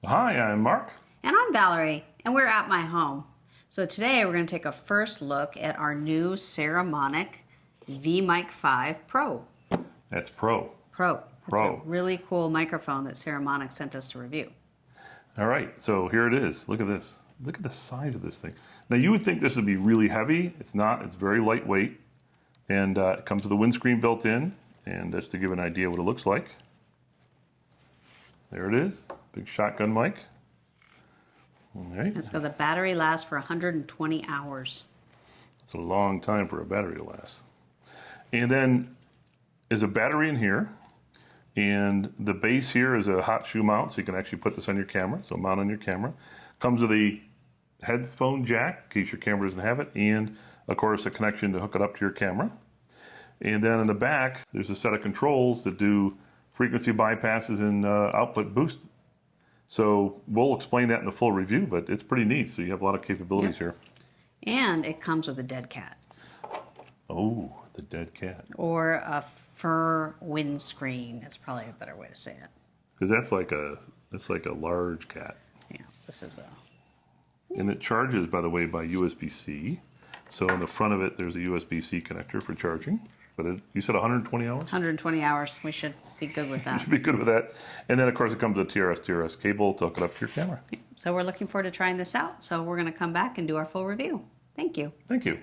Hi, I'm Mark. And I'm Valerie, and we're at my home. So today we're going to take a first look at our new Saramonic Vmic5 Pro. That's Pro. That's a really cool microphone that Saramonic sent us to review. All right, so here it is. Look at this. Look at the size of this thing. Now you would think this would be really heavy. It's not. It's very lightweight. And it comes with a windscreen built in. And just to give an idea what it looks like. There it is. Big shotgun mic. All right. It's got the battery lasts for 120 hours. It's a long time for a battery to last. And then there's a battery in here. And the base here is a hot shoe mount, so you can actually put this on your camera. So mount on your camera. Comes with a headphone jack, in case your camera doesn't have it. And, of course, a connection to hook it up to your camera. And then in the back, there's a set of controls that do frequency bypasses and output boost. So we'll explain that in the full review, but it's pretty neat. So you have a lot of capabilities here. And it comes with a dead cat. Oh, the dead cat. Or a fur windscreen. That's probably a better way to say it. Because that's like a large cat. Yeah, this is a... And it charges, by the way, by Usbc. So in the front of it, there's a Usbc connector for charging. But you said 120 hours? 120 hours. We should be good with that. You should be good with that. And then, of course, it comes with a Trs cable to hook it up to your camera. So we're looking forward to trying this out. So we're going to come back and do our full review. Thank you. Thank you.